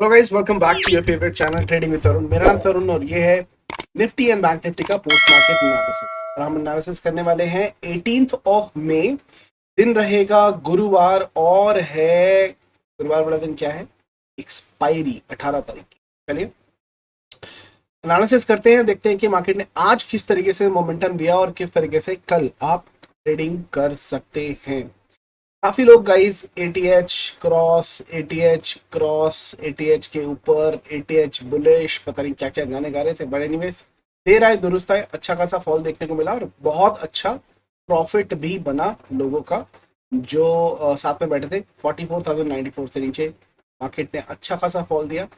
Hello guys, welcome back to your favourite channel trading with Tarun. मेरा नाम तरुण और ये है निफ्टी एंड बैंक निफ्टी का पोस्ट मार्केट एनालिसिस। और हम एनालिसिस करने वाले हैं 18th ऑफ मई। दिन रहेगा गुरुवार और है गुरुवार वाला दिन क्या है? एक्सपायरी 18 तारीख की। चलिए एनालिसिस करते हैं, देखते हैं कि मार्केट ने आज किस तरीके से मोमेंटम दिया और किस तरीके से कल आप ट्रेडिंग कर सकते हैं। काफी लोग guys ATH cross, ATH cross, ATH के ऊपर, एटीएच बुलिश, पता नहीं क्या क्या गाने गा रहे थे। बट एनीवेज देर आए दुरुस्त आए, अच्छा खासा फॉल देखने को मिला और बहुत अच्छा प्रॉफिट भी बना लोगों का जो साथ में बैठे थे। 44,094 से नीचे मार्केट ने अच्छा खासा फॉल दिया।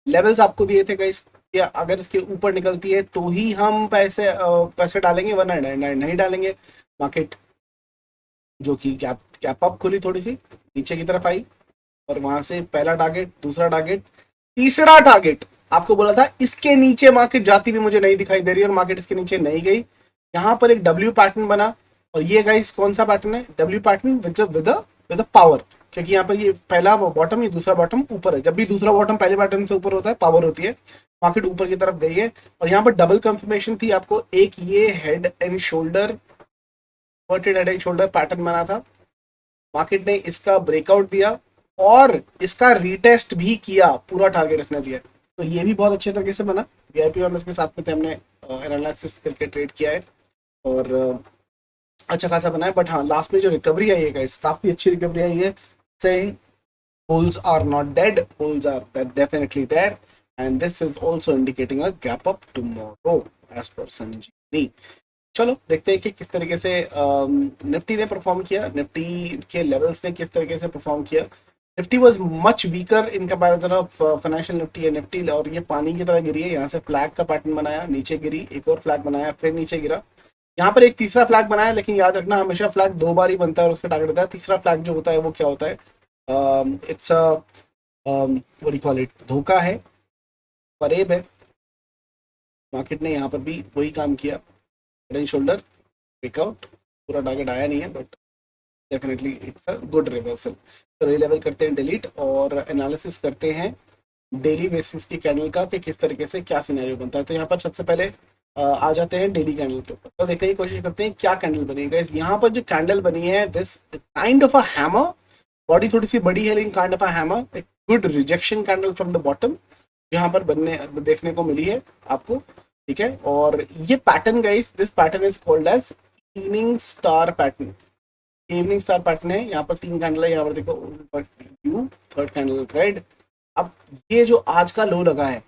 लेवल्स आपको दिए थे गाइस कि अगर इसके ऊपर निकलती है तो ही हम पैसे डालेंगे, वरना नहीं डालेंगे। मार्केट जो कि गैप गैप अप खुली, थोड़ी सी नीचे की तरफ आई और वहां से पहला टारगेट, दूसरा टारगेट, तीसरा टारगेट आपको बोला था इसके नीचे मार्केट जाती भी मुझे नहीं दिखाई दे रही और मार्केट इसके नीचे नहीं गई। यहां पर एक डब्ल्यू पैटर्न बना और ये गाइस कौन सा पैटर्न है? W pattern with power. क्योंकि यहाँ पर ये पहला बॉटम, ये दूसरा बॉटम ऊपर है। जब भी दूसरा बॉटम पहले पैटर्न से ऊपर होता है, पावर होती है। मार्केट ऊपर की तरफ गई है और यहाँ पर डबल कंफर्मेशन थी आपको। एक ये हेड एंड शोल्डर, वर्टेड हेड एंड शोल्डर पैटर्न बना था। मार्केट ने इसका ब्रेकआउट दिया और इसका रीटेस्ट भी किया, पूरा टारगेट इसने दिया। तो ये भी बहुत अच्छे तरीके से बना। वीआईपी मेंबर्स के साथ में थे, हमने एनालिसिस करके ट्रेड किया है और अच्छा खासा बना है। बट हाँ, लास्ट में जो रिकवरी आई है गाइस, काफी अच्छी रिकवरी आई है। से bulls are not dead, bulls are definitely there, and this is also indicating a gap up tomorrow as per Sanjeev। चलो देखते हैं कि किस तरीके से निफ्टी ने परफॉर्म किया, निफ्टी के लेवल्स ने किस तरीके से परफॉर्म किया। Nifty was much weaker in comparison of financial Nifty है निफ्टी। और ये पानी की तरह गिरी है, यहाँ से फ्लैग का पैटर्न बनाया, नीचे गिरी, एक और फ्लैग बनाया, फिर नीचे गिरा। यहाँ पर एक तीसरा फ्लैग बनाया, लेकिन याद रखना हमेशा फ्लैग दो बार ही बनता है और उसका टारगेट होता है। तीसरा फ्लैग जो होता है वो क्या होता है? It's a what you call it, धोखा है, फरेब है। मार्केट ने यहाँ पर भी वही काम किया, हेड एंड शोल्डर ब्रेकआउट, पूरा टारगेट आया नहीं है but definitely it's a good reversal. तो रे लेवल करते हैं डिलीट और एनालिसिस करते हैं डेली बेसिस की कैंडल का कि किस तरीके से क्या सिनेरियो बनता है। तो यहाँ पर सबसे पहले आ जाते हैं डेली कैंडल के ऊपर। तो देखने की कोशिश करते हैं क्या कैंडल बनी है। यहाँ पर जो कैंडल बनी है, this kind of a hammer. Body थोड़ी सी बड़ी है लेकिन काइंड ऑफ अ हैमर, एक good rejection candle from the bottom यहाँ पर बनने देखने को मिली है आपको। ठीक है, और ये pattern guys, this pattern is called as evening star pattern. Evening star pattern है। यहाँ पर तीन कैंडल है, यहाँ पर देखो यू, थर्ड कैंडल रेड। अब ये जो आज का लो लगा है,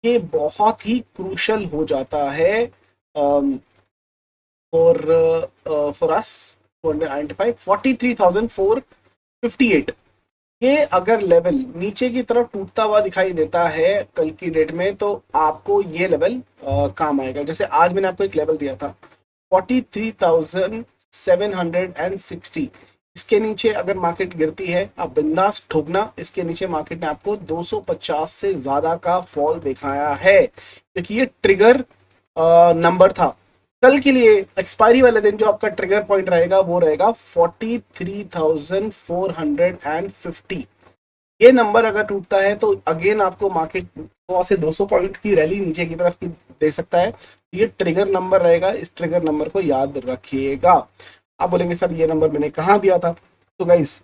ये बहुत ही क्रूशल हो जाता है for for us to identify 43,458। ये अगर लेवल नीचे की तरफ टूटता हुआ दिखाई देता है कल की डेट में, तो आपको ये लेवल काम आएगा। जैसे आज मैंने आपको एक लेवल दिया था 43,760। इसके नीचे अगर मार्केट गिरती है, आप बिंदास ठोकना। इसके नीचे मार्केट ने आपको 250 से ज्यादा का फॉल दिखाया है, क्योंकि ये ट्रिगर नंबर था। कल के लिए एक्सपायरी वाले दिन जो आपका ट्रिगर पॉइंट रहेगा वो रहेगा 43,450। ये नंबर अगर टूटता है तो अगेन आपको मार्केट 100 से 200 पॉइंट की रैली नीचे की तरफ की दे सकता है। ये ट्रिगर नंबर रहेगा, इस ट्रिगर नंबर को याद रखिएगा। आप बोलेंगे सर ये नंबर मैंने कहाँ दिया था? तो गाइस,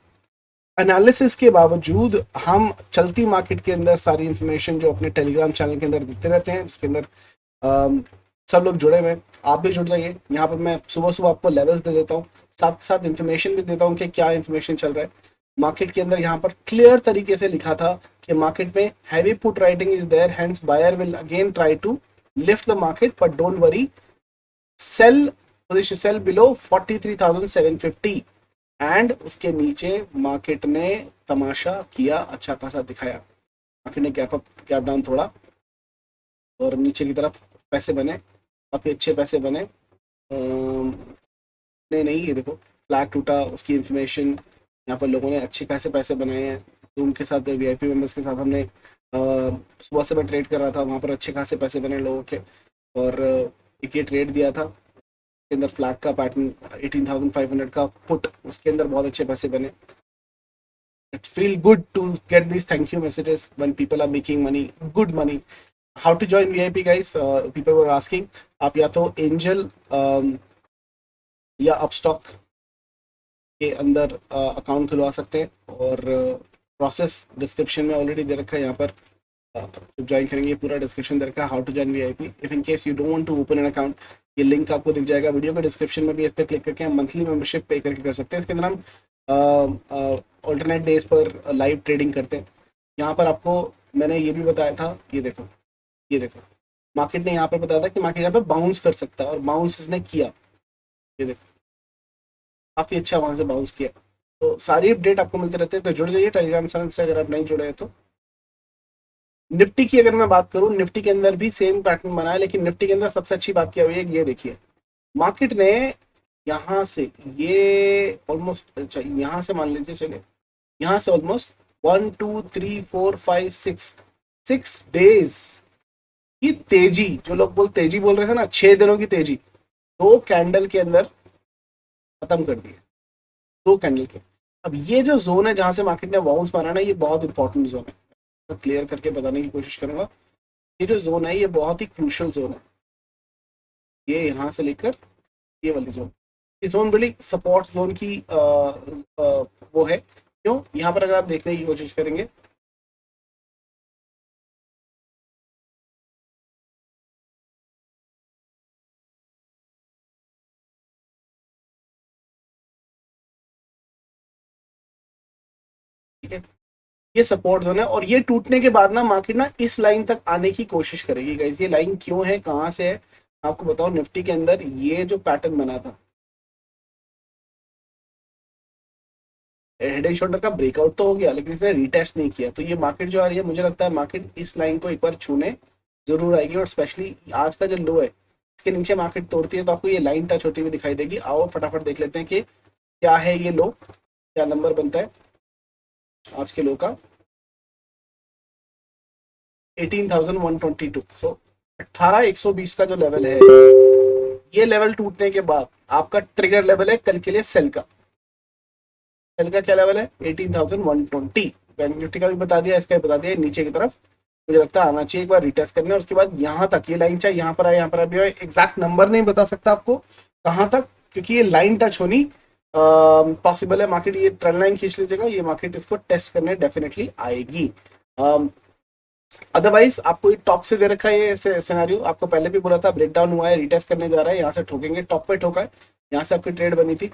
एनालिसिस के बावजूद हम चलती मार्केट के अंदर सारी इंफॉर्मेशन जो अपने टेलीग्राम चैनल के अंदर देते रहते हैं, जिसके अंदर सब लोग जुड़े हुए हैं। आप भी जुड़ जाइए। यहाँ पर मैं सुबह सुबह आपको लेवल्स दे देता हूँ, साथ साथ इन्फॉर्मेशन भी देता हूँ कि क्या इन्फॉर्मेशन चल रहा है मार्केट के अंदर। यहाँ पर क्लियर तरीके से लिखा था कि मार्केट में heavy put writing is there, hence buyer will again try to lift the market, but don't worry, sell position sell below 43,750। And उसके नीचे मार्केट ने तमाशा किया, अच्छा खासा दिखाया। मार्केट ने गैप अप गैप डाउन थोड़ा और नीचे की तरफ पैसे बने, काफी अच्छे पैसे बने। नहीं नहीं, ये देखो फ्लैग टूटा, उसकी इंफॉर्मेशन। यहाँ पर लोगों ने अच्छे खासे पैसे बनाए हैं। जूम के साथ, वीआईपी मेंबर्स के साथ हमने सुबह से मैं ट्रेड कर रहा था, वहाँ पर अच्छे खासे पैसे बने लोगों के। और एक ये ट्रेड दिया था के अंदर फ्लैग का पैटर्न 18,500 का पुट, उसके अंदर बहुत अच्छे पैसे बने। It feel good to get these thank you messages when people are making money, good money. How to join VIP guys? People were asking. आप या तो एंजल या अपस्टॉक के अंदर अकाउंट खुलवा सकते हैं, और प्रोसेस डिस्क्रिप्शन में ऑलरेडी दे रखा है यहाँ पर। जब ज्वाइन करेंगे पूरा डिस्क्रिप्शन दे रखा है, how to join VIP. If in case you don't want to open an account, ये लिंक आपको दिख जाएगा वीडियो के डिस्क्रिप्शन में भी, इस पर क्लिक करके हम मंथली मेंबरशिप पे करके कर सकते हैं। इसके अंदर हम ऑल्टरनेट डेज पर लाइव ट्रेडिंग करते हैं। यहाँ पर आपको मैंने ये भी बताया था, ये देखो, ये देखो, मार्केट ने यहाँ पर बताया था कि मार्केट यहाँ पे बाउंस कर सकता है, और बाउंस इसने किया। ये देखो, काफी अच्छा वहां से बाउंस किया। तो सारी अपडेट आपको मिलते रहते हैं, तो जुड़ जाइए टेलीग्राम चैनल से अगर आप नहीं जुड़े हैं तो। निफ्टी की अगर मैं बात करूं, निफ्टी के अंदर भी सेम पैटर्न बना है, लेकिन निफ्टी के अंदर सबसे अच्छी बात क्या हुई है, ये देखिए, मार्केट ने यहाँ से ये ऑलमोस्ट, अच्छा यहाँ से मान लीजिए, चलिए यहाँ से ऑलमोस्ट 1 2 3 4 5 6 6 डेज की तेजी, जो लोग तेजी बोल रहे थे ना, 6 दिनों की तेजी, 2 कैंडल के अंदर खत्म कर दिए, 2 कैंडल के। अब ये जो जोन है जहां से मार्केट ने बाउंस मारा ना, ये बहुत इंपॉर्टेंट जोन है, तो क्लियर करके बताने की कोशिश करूंगा। ये जो जोन है ये बहुत ही क्रूशल जोन है, ये यहाँ से लेकर ये वाली जोन, ये जोन बड़ी सपोर्ट जोन की वो है। क्यों? यहाँ पर अगर आप देखने की कोशिश करेंगे, ठीक है, ये सपोर्ट जोन है, और ये टूटने के बाद ना मार्केट ना इस लाइन तक आने की कोशिश करेगी गाइस। ये लाइन क्यों है, कहाँ से है, आपको बताओ। निफ्टी के अंदर ये जो पैटर्न बना था, हेड एंड शोल्डर का ब्रेकआउट तो हो गया, लेकिन इसने रिटेस्ट नहीं किया। तो ये मार्केट जो आ रही है, मुझे लगता है मार्केट इस लाइन को एक बार छूने जरूर आएगी, और स्पेशली आज का जो लो है इसके नीचे मार्केट तोड़ती है तो आपको ये लाइन टच होती हुई दिखाई देगी। आओ फटाफट देख लेते हैं कि क्या है ये लो, क्या नंबर बनता है आज के लो का। 18,122। सो 18,120 का जो लेवल है, ये लेवल टूटने के बाद आपका ट्रिगर लेवल है कल के लिए सेल का। सेल का क्या लेवल है? 18,120। बैंक निफ्टी का भी बता दिया, इसका भी बता दिया। नीचे की तरफ मुझे लगता है आना चाहिए एक बार रिटेस्ट करने, और उसके बाद यहाँ तक ये लाइन, चाहे यहाँ पर आए यहाँ पर भी, एग्जैक्ट नंबर नहीं बता सकता आपको कहाँ तक, क्योंकि ये लाइन टच होनी पॉसिबल है। मार्केट ये ट्रेंड लाइन खींच लीजिएगा, ये मार्केट इसको टेस्ट करने डेफिनेटली आएगी। अदरवाइज आपको टॉप से दे रखा है ये सिनेरियो, आपको पहले भी बोला था, ब्रेकडाउन हुआ है, रिटेस्ट करने जा रहा है, यहाँ से ठोकेंगे, टॉप पे ठोका है, यहाँ से आपकी ट्रेड बनी थी।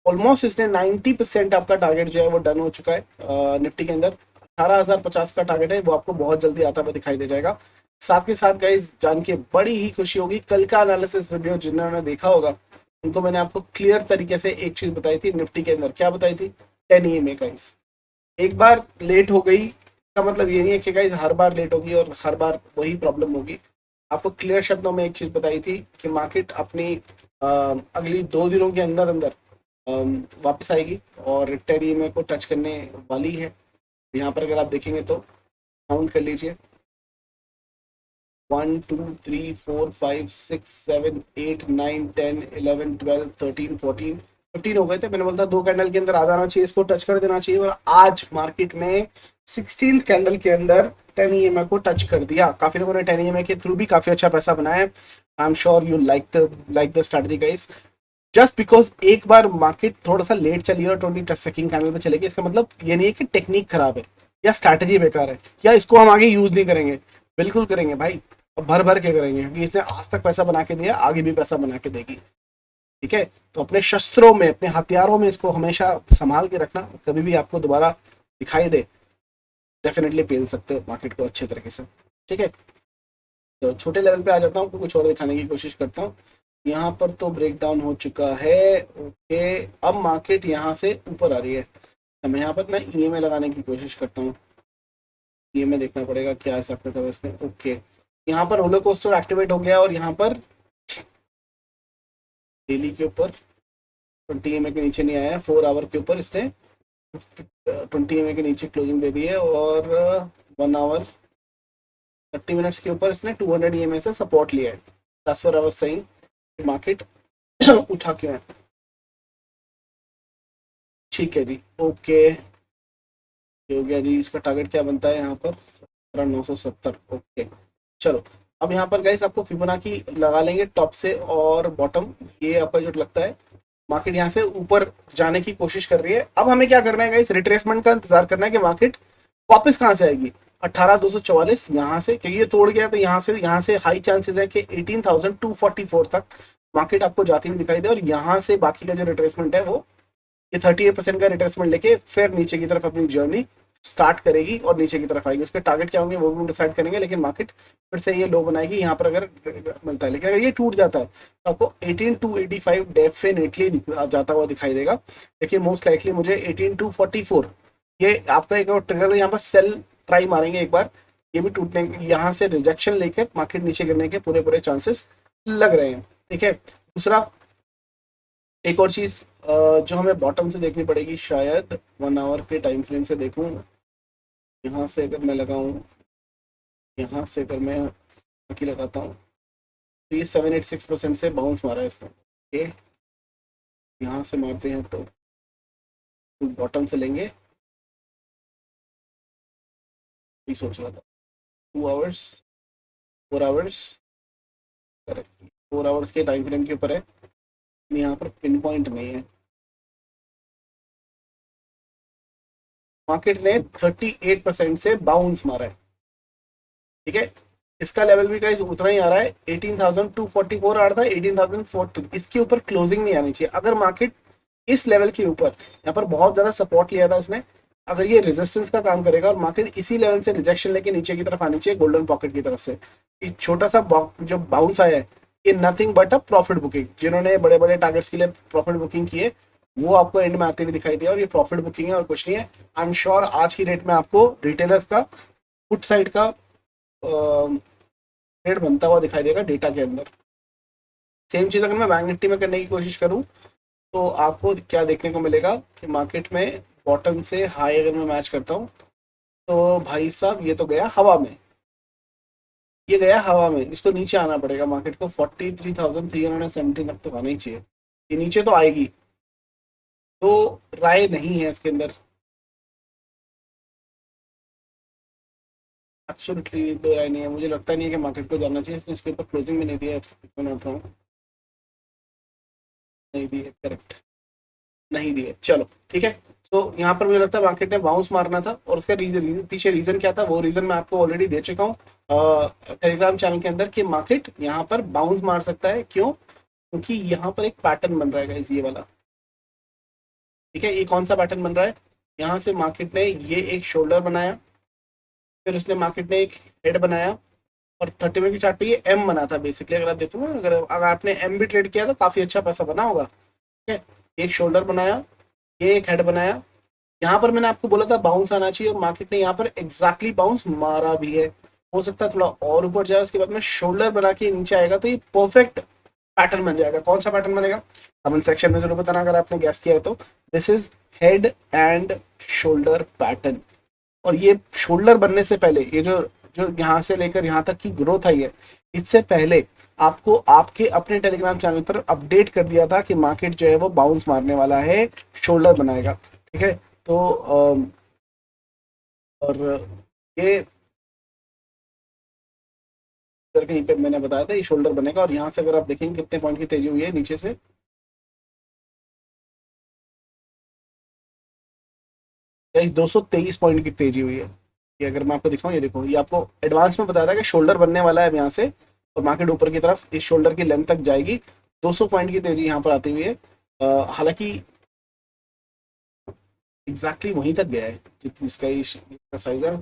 ऑलमोस्ट इसने 90% आपका टारगेट जो है वो डन हो चुका है। निफ्टी के अंदर 18,050 का टारगेट है, वो आपको बहुत जल्दी आता हुआ दिखाई दे जाएगा। साथ के साथ गाइस जान के बड़ी ही खुशी होगी, कल का एनालिसिस वीडियो जिन्होंने देखा होगा उनको मैंने आपको क्लियर तरीके से एक चीज बताई थी निफ्टी के अंदर। क्या बताई थी? 10 EMA गाइस। एक बार लेट हो गई का मतलब ये नहीं है कि गाइस हर बार लेट होगी और हर बार वही प्रॉब्लम होगी। आपको क्लियर शब्दों में एक चीज बताई थी कि मार्केट अपनी अगली 2 दिनों के अंदर अंदर वापस आएगी और 10 EMA को टच करने वाली है। यहाँ पर अगर आप देखेंगे तो काउंट कर लीजिए, 1 2 3 4 5 6 7 8 9 10 11 12 13 14 15 हो गए थे। मैंने बोलता 2 कैंडल के अंदर आ जाना चाहिए, इसको टच कर देना चाहिए, और आज मार्केट में 16th कैंडल के अंदर 10 EMA को टच कर दिया। काफी लोगों ने 10 EMA के थ्रू भी काफी अच्छा पैसा बनाया है। I am sure you like the strategy guys. Just because एक बार मार्केट थोड़ा सा लेट चली और 22nd कैंडल पे चलेगी, इसका मतलब ये नहीं है कि टेक्निक खराब है या स्ट्रैटेजी बेकार है या इसको हम आगे यूज नहीं करेंगे। बिल्कुल करेंगे भाई, भर भर के करेंगे, क्योंकि इसने आज तक पैसा बना के दिया, आगे भी पैसा बना के देगी। ठीक है, तो अपने शस्त्रों में, अपने हथियारों में इसको हमेशा संभाल के रखना, कभी भी आपको दोबारा दिखाई दे डेफिनेटली पेल सकते हो मार्केट को अच्छे तरीके से। ठीक है, तो छोटे लेवल पे आ जाता हूँ, कुछ और दिखाने की कोशिश करता हूँ। यहाँ पर तो ब्रेक डाउन हो चुका है। ओके, अब मार्केट यहाँ से ऊपर आ रही है। मैं यहाँ पर ना ईएमए लगाने की कोशिश करता हूँ। ईएमए देखना पड़ेगा क्या ऐसा करता है इसने। ओके, यहाँ पर रोलर कोस्टर एक्टिवेट हो गया और यहाँ पर डेली के ऊपर 20 EMA के नीचे नहीं आया, 4 आवर के ऊपर इसने 20 EMA के नीचे क्लोजिंग दे दी है, और 1 आवर 30 मिनट्स के ऊपर इसने 200 EMA से सपोर्ट लिया है। That's what I was saying, market उठा क्यों है। ठीक है जी, ओके। ये हो गया जी। इसका टारगेट क्या बनता है यहाँ पर? 17,970। ओके चलो, अब यहाँ पर गाइस आपको फिबोनाची लगा लेंगे टॉप से और बॉटम। ये आपका जो लगता है मार्केट यहाँ से ऊपर जाने की कोशिश कर रही है। अब हमें क्या करना है गाइस? रिट्रेसमेंट का इंतजार करना है कि मार्केट वापस कहाँ से आएगी। 18,244 यहाँ से, क्योंकि ये तोड़ गया तो यहाँ से हाई चांसेस है कि 18,244 तक मार्केट आपको जाती हुई दिखाई दे, और यहाँ से बाकी का जो रिट्रेसमेंट है वो ये 38% का रिट्रेसमेंट लेके फिर नीचे की तरफ अपनी जर्नी स्टार्ट करेगी और नीचे की तरफ आएगी। उसके टारगेट क्या होंगे वो भी डिसाइड करेंगे, लेकिन मार्केट फिर से ये लो बनाएगी यहाँ पर अगर मिलता है। लेकिन अगर ये टूट जाता है तो आपको 18,285 डेफिनेटली जाता हुआ दिखाई देगा। देखिए मोस्ट लाइकली मुझे 18,244 ये आपका एक और ट्रिगर, यहाँ पर सेल ट्राई मारेंगे एक बार, ये भी टूटने, यहाँ से रिजेक्शन लेकर मार्केट नीचे गिरने के पूरे पूरे चांसेस लग रहे हैं। ठीक है, दूसरा एक और चीज जो हमें बॉटम से देखनी पड़ेगी, शायद 1 आवर के टाइम फ्रेम से देखूं। यहाँ से अगर मैं लगाऊं, यहाँ से अगर मैं की लगाता हूँ तो ये 786% से बाउंस मारा है इसने। ओके, यहाँ से मारते हैं तो बॉटम से लेंगे, ये सोच रहा था 2 आवर्स, 4 आवर्स, करेक्ट 4 आवर्स के टाइम फ्रेम के ऊपर है, यहाँ पर पिन पॉइंट नहीं है। मार्केट ने 38% से बाउंस मारा है। ठीक है, इसका लेवल भी गाइस उतना ही आ रहा है, 18,244 आ रहा था, 18,040। इसके ऊपर क्लोजिंग नहीं आनी चाहिए। अगर मार्केट इस लेवल के ऊपर, यहाँ पर बहुत ज्यादा सपोर्ट लिया था उसने, अगर ये रेजिस्टेंस का काम करेगा और मार्केट इसी लेवल से रिजेक्शन लेके नीचे की तरफ आनी चाहिए गोल्डन पॉकेट की तरफ से। ये छोटा सा जो बाउंस आया है ये nothing but a profit booking. जिन्होंने बड़े बड़े टारगेट्स के लिए प्रॉफिट बुकिंग की है वो आपको एंड में आते हुए दिखाई दिया, और ये प्रॉफिट बुकिंग है और कुछ नहीं है। आई एम श्योर आज की डेट में आपको रिटेलर्स का पुट साइड का ट्रेड बनता हुआ दिखाई देगा डेटा के अंदर। सेम चीज अगर मैं बैंक निफ्टी में करने की कोशिश करूं तो आपको क्या देखने को मिलेगा कि मार्केट में बॉटम से हाई अगर मैं मैच करता हूं तो भाई साहब ये तो गया हवा में, ये गया हवा में। इसको नीचे आना पड़ेगा मार्केट को, 43,317 तक तो आना ही चाहिए। ये नीचे तो आएगी, तो राय नहीं है इसके अंदर, एब्सोल्युटली दो राय नहीं है। मुझे लगता नहीं है कि मार्केट को जाना चाहिए। इसने इसके ऊपर क्लोजिंग भी नहीं दिया है, नहीं दी है, करेक्ट नहीं दी है। चलो ठीक है, तो यहाँ पर मुझे लगता है मार्केट ने बाउंस मारना था, और उसका पीछे रीजन क्या था वो रीजन मैं आपको ऑलरेडी दे चुका हूँ टेलीग्राम चैनल के अंदर, कि मार्केट यहाँ पर बाउंस मार सकता है। क्यों? क्योंकि यहाँ पर एक पैटर्न बन रहा है गाइस, ये वाला। ठीक है, ये कौन सा पैटर्न बन रहा है? यहाँ से मार्केट ने ये एक शोल्डर बनाया, फिर उसने मार्केट ने एक हेड बनाया, और 30 मिनट की चार्ट पे ये एम बना था बेसिकली। अगर आप देखो ना, अगर आपने एम भी ट्रेड किया तो काफी अच्छा पैसा बना होगा। ठीक है, एक शोल्डर बनाया, ये एक हेड बनाया, यहाँ पर मैंने आपको बोला था बाउंस आना चाहिए, और मार्केट ने यहाँ पर एग्जैक्टली बाउंस मारा भी है। हो सकता है थोड़ा और ऊपर जाए, उसके बाद में शोल्डर बना के नीचे आएगा तो ये परफेक्ट पैटर्न बन जाएगा। कौन सा पैटर्न बनेगा कमेंट सेक्शन में जरूर बताना अगर आपने गैस किया है तो। This is head and shoulder pattern, और ये शोल्डर बनने से पहले ये जो जो यहाँ से लेकर यहाँ तक की ग्रोथ आई है, इससे पहले आपको आपके अपने टेलीग्राम चैनल पर अपडेट कर दिया था कि मार्केट जो है वो बाउंस मारने वाला है, शोल्डर बनाएगा। ठीक है, तो और ये इधर कहीं पे मैंने बताया था ये शोल्डर बनेगा, और यहाँ से अगर आप देखेंगे कितने पॉइंट की तेजी हुई है नीचे से, 223 पॉइंट की तेजी हुई है। ये अगर मैं आपको दिखाऊं, ये देखो, ये आपको एडवांस में बताया था कि शोल्डर बनने वाला है यहाँ से, और मार्केट ऊपर की तरफ इस शोल्डर की लेंथ तक जाएगी। 200 पॉइंट की तेजी यहाँ पर आती हुई है। हालांकि एग्जैक्टली वहीं तक गया है जिसका साइज है,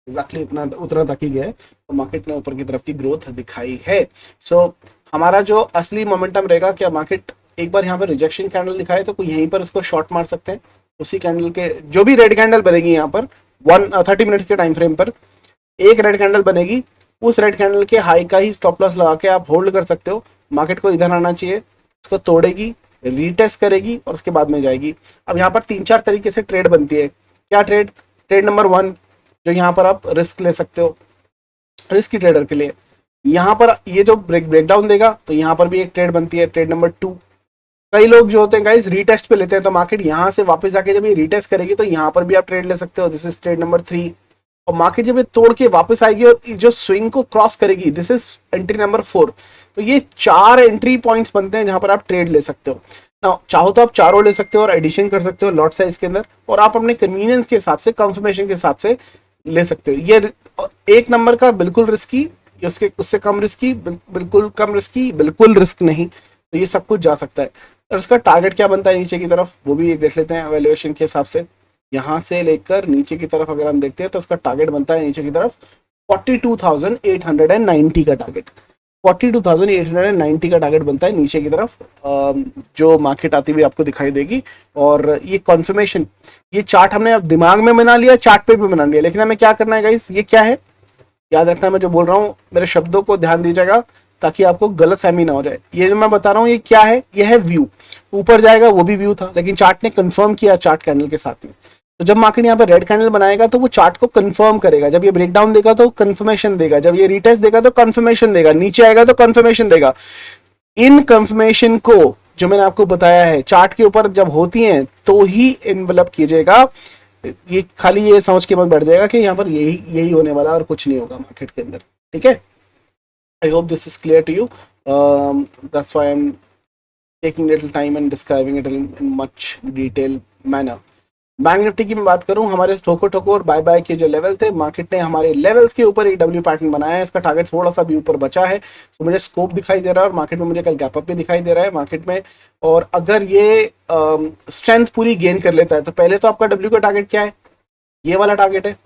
एग्जैक्टली उतना तक ही गया है, और मार्केट ने ऊपर की तरफ की ग्रोथ दिखाई है। सो हमारा जो असली मोमेंटम रहेगा, क्या मार्केट एक बार यहाँ पर रिजेक्शन कैंडल दिखाए तो कोई यहीं पर इसको शॉर्ट मार सकते हैं। उसी कैंडल के जो भी रेड कैंडल बनेगी यहाँ पर 30 मिनट के टाइम फ्रेम पर एक रेड कैंडल बनेगी, उस रेड कैंडल के हाई का ही स्टॉप लॉस लगा के आप होल्ड कर सकते हो। मार्केट को इधर आना चाहिए, इसको तोड़ेगी, रीटेस्ट करेगी और उसके बाद में जाएगी। अब यहाँ पर 3-4 तरीके से ट्रेड बनती है। क्या ट्रेड? ट्रेड नंबर 1 जो यहाँ पर आप रिस्क ले सकते हो, रिस्क की ट्रेडर के लिए यहाँ पर ये जो ब्रेकडाउन देगा तो यहाँ पर भी एक ट्रेड बनती है, ट्रेड नंबर 2। कई लोग जो होते हैं गाइस रीटेस्ट पे लेते हैं, तो मार्केट यहाँ से वापस आके जब ये रीटेस्ट करेगी तो यहाँ पर भी आप ट्रेड ले सकते हो, दिस इज ट्रेड नंबर 3। और मार्केट जब ये तोड़ के वापस आएगी और जो स्विंग को क्रॉस करेगी, दिस इज एंट्री नंबर 4। तो ये 4 एंट्री पॉइंट्स बनते हैं जहां पर आप ट्रेड ले सकते हो ना। चाहो तो आप चारों ले सकते हो और एडिशन कर सकते हो लॉट साइज के अंदर, और आप अपने कन्वीनियंस के हिसाब से, कंफर्मेशन के हिसाब से ले सकते हो। ये 1 नंबर का बिल्कुल रिस्की, उसके उससे कम रिस्की, बिल्कुल कम रिस्की, बिल्कुल रिस्क नहीं, तो ये सब कुछ जा सकता है। और इसका टारगेट क्या बनता है नीचे की तरफ, वो भी एक देख लेते हैं वैल्यूएशन के हिसाब से। यहाँ से लेकर नीचे की तरफ अगर हम देखते हैं तो इसका टारगेट बनता है नीचे की तरफ 42,890 का टारगेट। 42,890 का टारगेट बनता है नीचे की तरफ, जो मार्केट आती हुई आपको दिखाई देगी। और ये कॉन्फर्मेशन, ये चार्ट हमने अब दिमाग में बना लिया, चार्ट पे भी बना लिया, लेकिन हमें क्या करना है गाइस, ये क्या है याद रखना, मैं जो बोल रहा हूँ मेरे शब्दों को ध्यान दीजिएगा ताकि आपको गलत फहमी ना हो जाए। ये जो मैं बता रहा हूँ ये क्या है, ये है व्यू। ऊपर जाएगा वो भी व्यू था, लेकिन चार्ट ने कंफर्म किया चार्ट कैंडल के साथ में। तो जब मार्केट यहाँ पे रेड कैंडल बनाएगा तो वो चार्ट को कंफर्म करेगा, जब ये ब्रेकडाउन देगा तो कंफर्मेशन देगा, जब ये रिटेस्ट देगा तो कंफर्मेशन देगा, नीचे आएगा तो कंफर्मेशन देगा। इन कंफर्मेशन को जो मैंने आपको बताया है चार्ट के ऊपर जब होती हैं तो ही इन्वेलप कीजिएगा। ये खाली ये समझ के मत बैठ जाएगा कि यहाँ पर यही होने वाला और कुछ नहीं होगा मार्केट के अंदर, ठीक है। I hope this is clear to you. That's why I'm taking little time and describing it in much detail manner. Bank Nifty की मैं बात करूं, हमारे ठोको और बाय बाय के जो लेवल थे, मार्केट ने हमारे लेवल्स के ऊपर एक डब्ल्यू पैटर्न बनाया है। इसका टारगेट थोड़ा सा भी ऊपर बचा है, तो मुझे स्कोप दिखाई दे रहा है और मार्केट में मुझे कल गैप अप भी दिखाई दे रहा है मार्केट में। और अगर ये स्ट्रेंथ पूरी गेन कर लेता है तो पहले तो आपका डब्ल्यू का टारगेट क्या है, ये वाला टारगेट है।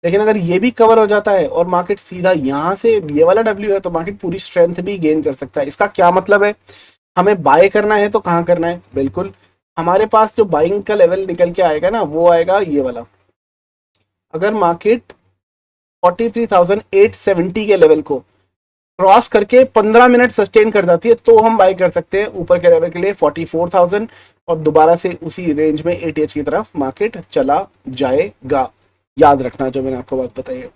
लेकिन अगर ये भी कवर हो जाता है और मार्केट सीधा यहाँ से ये वाला डब्ल्यू है तो मार्केट पूरी स्ट्रेंथ भी गेन कर सकता है। इसका क्या मतलब है, हमें बाय करना है तो कहाँ करना है, बिल्कुल हमारे पास जो बाइंग का लेवल निकल के आएगा ना वो आएगा ये वाला। अगर मार्केट 43,870 के लेवल को क्रॉस करके 15 मिनट सस्टेन कर जाती है तो हम बाय कर सकते हैं ऊपर के लेवल के लिए 44,000, और दोबारा से उसी रेंज में एटीएच की तरफ मार्केट चला जाएगा। याद रखना जो मैंने आपको बात बताई है,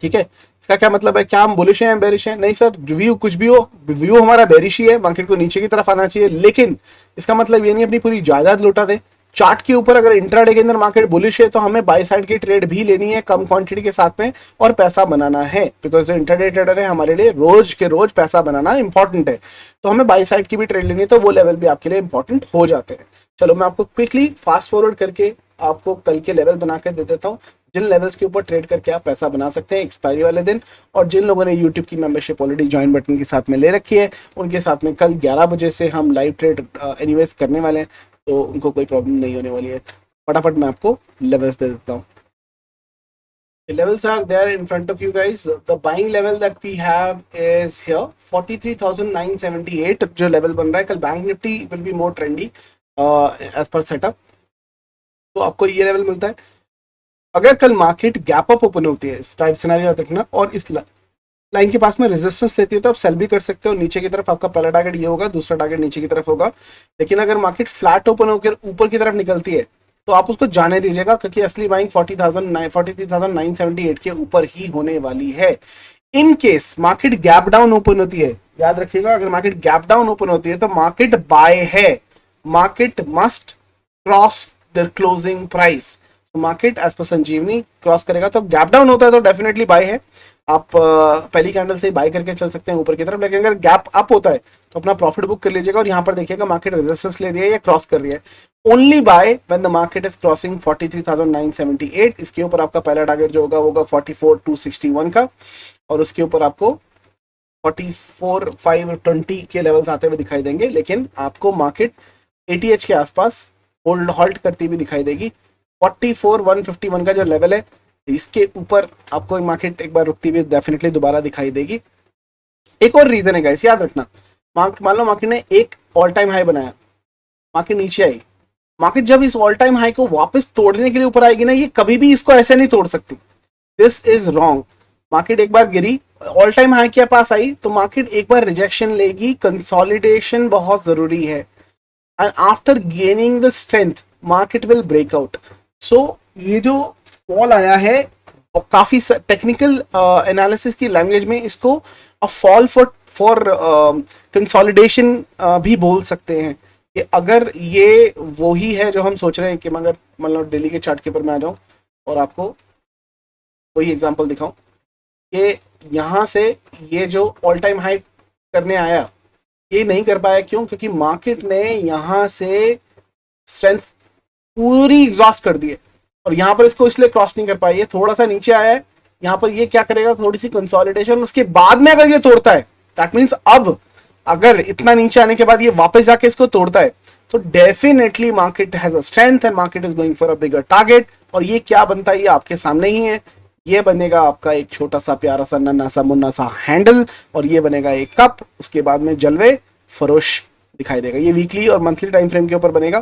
ठीक है। इसका क्या मतलब है, क्या हम बुलिश हैं बेरिश हैं? नहीं सर, व्यू कुछ भी हो, व्यू हमारा बेरिश ही है, मार्केट को नीचे की तरफ आना चाहिए, लेकिन इसका मतलब ये नहीं अपनी पूरी जायदाद लुटा दे। चार्ट के ऊपर अगर इंट्राडे के अंदर मार्केट बुलिश है तो हमें बाय साइड की ट्रेड भी लेनी है कम क्वांटिटी के साथ में और पैसा बनाना है, बिकॉज जो इंट्राडे ट्रेडर है हमारे लिए रोज के रोज पैसा बनाना इंपॉर्टेंट है, तो हमें बाय साइड की भी ट्रेड लेनी है, तो वो लेवल भी आपके लिए इंपॉर्टेंट हो जाते हैं। चलो मैं आपको क्विकली फास्ट फॉरवर्ड करके आपको कल के लेवल बना कर दे देता हूँ, जिन लेवल्स के ऊपर ट्रेड करके आप पैसा बना सकते हैं एक्सपायरी वाले दिन। और जिन लोगों ने यूट्यूब की मेंबरशिप ऑलरेडी ज्वाइन बटन के साथ में ले रखी है उनके साथ में कल 11 बजे से हम लाइव ट्रेड एनीवेज करने वाले हैं, तो उनको कोई प्रॉब्लम नहीं होने वाली है। फटाफट मैं आपको लेवल्स दे देता हूँ। The levels are there in front of you guys. The buying level that we have is here 43,978 जो लेवल बन रहा है। कल bank Nifty will be more trendy as per setup, तो आपको ये लेवल मिलता है। अगर कल मार्केट गैप अप ओपन होती है, इस टाइप सिनेरियो याद रखना, और इस लाइन के पास में रेजिस्टेंस लेती है तो आप सेल भी कर सकते हो। नीचे की तरफ आपका पहला टारगेट ये होगा, दूसरा टारगेट नीचे की तरफ होगा। लेकिन अगर मार्केट फ्लैट ओपन होकर ऊपर की तरफ निकलती है तो आप उसको जाने दीजिएगा, क्योंकि असली बाइंग 43,978 के ऊपर ही होने वाली है। In case market gap down open होती है, याद रखिएगा, अगर मार्केट गैप डाउन ओपन होती है तो मार्केट बाय है, market must cross the closing price. Market एज पर संजीवनी क्रॉस करेगा तो गैप डाउन होता है तो डेफिनेटली बाय है, आप पहली कैंडल से बाय करके चल सकते हैं ऊपर की तरफ। लेकिन अगर गैप अप होता है तो अपना प्रॉफिट बुक कर लीजिएगा और यहाँ पर देखिएगा मार्केट रेजिस्टेंस ले रही है या क्रॉस कर रही है। Only by when the market is crossing 43,978। इसके ऊपर आपका पहला टारगेट जो होगा 44,261 का, और उसके ऊपर आपको 44,520 के लेवल्स आते हुए दिखाई देंगे। लेकिन आपको मार्केट एटीएच के आसपास हॉल्ट करती हुई दिखाई देगी। 44,151 का जो लेवल है इसके ऊपर आपको मार्केट एक बार रुकती हुई डेफिनेटली दोबारा दिखाई देगी। एक और रीजन है गाइस, याद रखना, मान लो मार्केट ने एक ऑल टाइम हाई बनाया, मार्केट नीचे आई, मार्केट जब इस ऑल टाइम हाई को वापस तोड़ने के लिए ऊपर आएगी ना, ये कभी भी इसको ऐसे नहीं तोड़ सकती, दिस इज रॉन्ग। मार्केट एक बार गिरी, ऑल टाइम हाई के पास आई तो मार्केट एक बार रिजेक्शन लेगी, कंसोलिडेशन बहुत जरूरी है, and after gaining the strength market will break out. So ये जो फॉल आया है काफी टेक्निकल एनालिसिस की लैंग्वेज में इसको अ फॉल फॉर कंसोलिडेशन भी बोल सकते हैं। कि अगर ये वो ही है जो हम सोच रहे हैं कि मगर मतलब डेली के चार्ट के ऊपर मैं आ जाऊं और आपको वही एग्जांपल दिखाऊं कि यहाँ से ये जो ऑल टाइम हाई करने आया, ये नहीं कर पाया। क्यों? क्योंकि मार्केट ने यहाँ से स्ट्रेंथ पूरी एग्जॉस्ट कर दी है और यहाँ पर इसको इसलिए क्रॉस नहीं कर पाई है, थोड़ा सा नीचे आया है। यहाँ पर ये क्या करेगा, थोड़ी सी कंसोलिडेशन, उसके बाद में अगर ये तोड़ता है, दैट मीन्स अब अगर इतना नीचे आने के बाद ये वापस जाके इसको तोड़ता है तो definitely market has a strength and market is going for a bigger target. और ये क्या बनता है, ये आपके सामने ही है। ये बनेगा आपका एक छोटा सा प्यारा सा नन्ना सा मुन्ना सा हैंडल और ये बनेगा एक कप, उसके बाद में जलवे फरोश दिखाई देगा। ये वीकली और मंथली टाइम फ्रेम के ऊपर बनेगा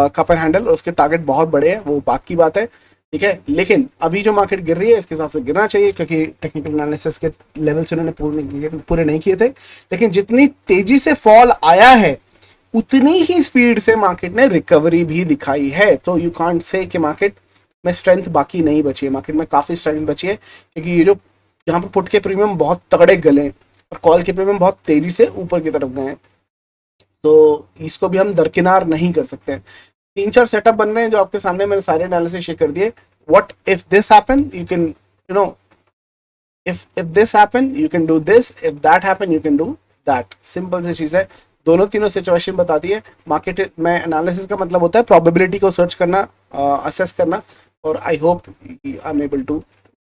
कप एंड हैंडल और उसके टारगेट बहुत बड़े हैं, वो बात की बात है, ठीक है। लेकिन अभी जो मार्केट गिर रही है इसके हिसाब से गिरना चाहिए क्योंकि टेक्निकल एनालिसिस के लेवल्स उन्होंने पूरे नहीं किए थे। लेकिन जितनी तेजी से फॉल आया है उतनी ही स्पीड से मार्केट ने रिकवरी भी दिखाई है। तो यू कांट से कि मार्केट में स्ट्रेंथ बाकी नहीं बची है, मार्केट में काफी स्ट्रेंथ बची है क्योंकि ये जो यहाँ पर पुट के प्रीमियम बहुत तगड़े गले हैं और कॉल के प्रीमियम बहुत तेजी से ऊपर की तरफ गए हैं। तो इसको भी हम दरकिनार नहीं कर सकते हैं। 3-4 सेटअप बन रहे हैं जो आपके सामने मैंने सारे एनालिसिस शेयर कर दिए। What if this happen, you can you know if this happen you can do this, if that happen you can do that, simple सी चीज है। दोनों तीनों सिचुएशन बताती है। मार्केट में एनालिसिस का मतलब होता है प्रोबेबिलिटी को सर्च करना, असेस करना, और I hope I am able to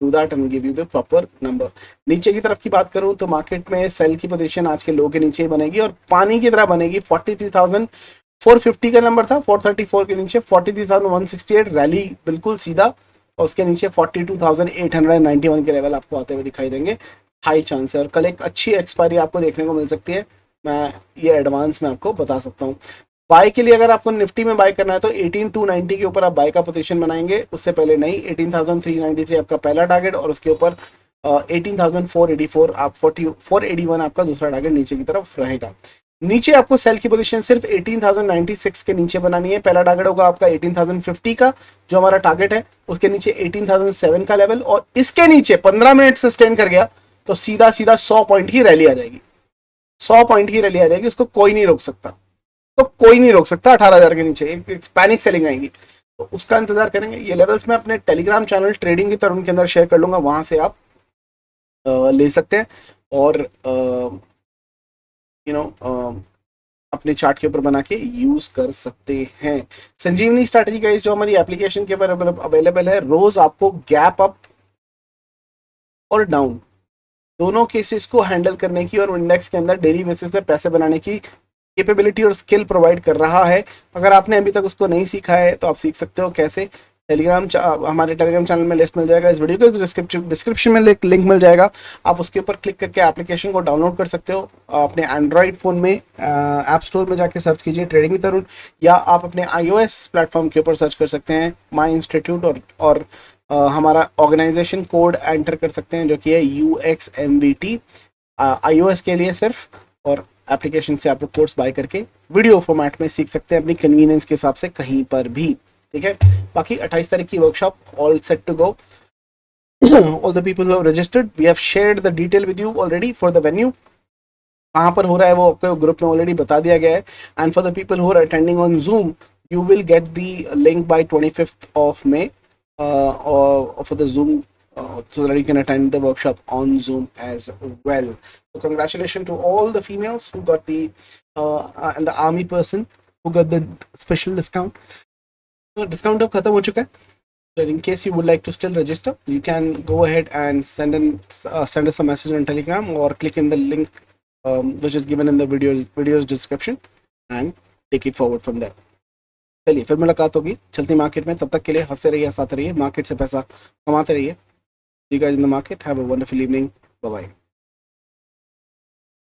do that and give you the proper number. नीचे की तरफ की बात करूं तो मार्केट में सेल की पोजीशन आज के लो के नीचे ही बनेगी और पानी की तरह बनेगी। 43,450 का नंबर था, 434 के नीचे 43,168 रैली बिल्कुल सीधा, और उसके नीचे 42,891 के लेवल आपको आते हुए दिखाई देंगे। हाई चांस है और कल एक अच्छी एक्सपायरी आपको देखने को मिल सकती है, मैं ये एडवांस में आपको बता सकता हूँ। बाय के लिए अगर आपको निफ्टी में बाय करना है तो 18,290 के ऊपर आप बाय का पोजीशन बनाएंगे, उससे पहले नहीं। 18,393 आपका पहला टारगेट और उसके ऊपर 18,484 आप 481 आपका दूसरा टारगेट नीचे की तरफ रहेगा। नीचे आपको सेल की पोजीशन सिर्फ 18,096 के नीचे बनानी है। पहला टारगेट होगा आपका 18,050 का जो हमारा टारगेट है, उसके नीचे 18,007 का लेवल, और इसके नीचे 15 मिनट सस्टेन कर गया तो सीधा सीधा 100 पॉइंट की रैली आ जाएगी। 100 पॉइंट की रैली आ जाएगी, उसको कोई नहीं रोक सकता। तो कोई नहीं रोक सकता। 18,000 के नीचे एक पैनिक सेलिंग आएगी, तो उसका इंतजार करेंगे। ये लेवल्स मैं अपने टेलीग्राम चैनल ट्रेडिंग की तरुण के अंदर शेयर कर लूंगा, वहां से आप ले सकते हैं और अपने चार्ट के ऊपर बना के यूज कर सकते हैं। संजीवनी स्ट्रैटेजी गाइस जो हमारी एप्लीकेशन के ऊपर अवेलेबल है, रोज आपको गैप अप और डाउन दोनों केसेस को हैंडल करने की और इंडेक्स के अंदर डेली बेसिस पे पैसे बनाने की कैपेबिलिटी और स्किल प्रोवाइड कर रहा है। अगर आपने अभी तक उसको नहीं सीखा है तो आप सीख सकते हो कैसे। हमारे टेलीग्राम चैनल में लिस्ट मिल जाएगा, इस वीडियो के डिस्क्रिप्शन में लिंक मिल जाएगा, आप उसके ऊपर क्लिक करके एप्लीकेशन को डाउनलोड कर सकते हो। अपने एंड्रॉइड फ़ोन में ऐप स्टोर में जाके सर्च कीजिए ट्रेडिंग विद तरुण, या आप अपने iOS प्लेटफॉर्म के ऊपर सर्च कर सकते हैं माई इंस्टीट्यूट, और हमारा ऑर्गेनाइजेशन कोड एंटर कर सकते हैं जो कि है UXMVT iOS के लिए सिर्फ, और एप्लीकेशन से आप कोर्स बाय करके वीडियो फॉर्मेट में सीख सकते हैं अपनी कन्वीनियंस के हिसाब से कहीं पर भी, ठीक है। बाकी 28 तारीख की workshop all set to go. All the people who have registered, we have shared the detail with you already for the venue. कहाँ पर हो रहा है वो आपको ग्रुप में ऑलरेडी बता दिया गया है। And for the people who are attending on Zoom, you will get the link by 25th of May for the Zoom, so that you can attend the workshop on Zoom as well. So congratulations to all the females who got the and the army person who got the special discount. So discount अब खत्म हो चुका है. So in case you would like to still register, you can go ahead and send us a message on Telegram or click in the link which is given in the video's description and take it forward from there. चलिए फिर मुलाकात होगी चलती market में, तब तक के लिए हंसते रहिए, हंसाते रहिए, मार्केट से पैसा कमाते रहिए। You guys in the market, have a wonderful evening. Bye bye.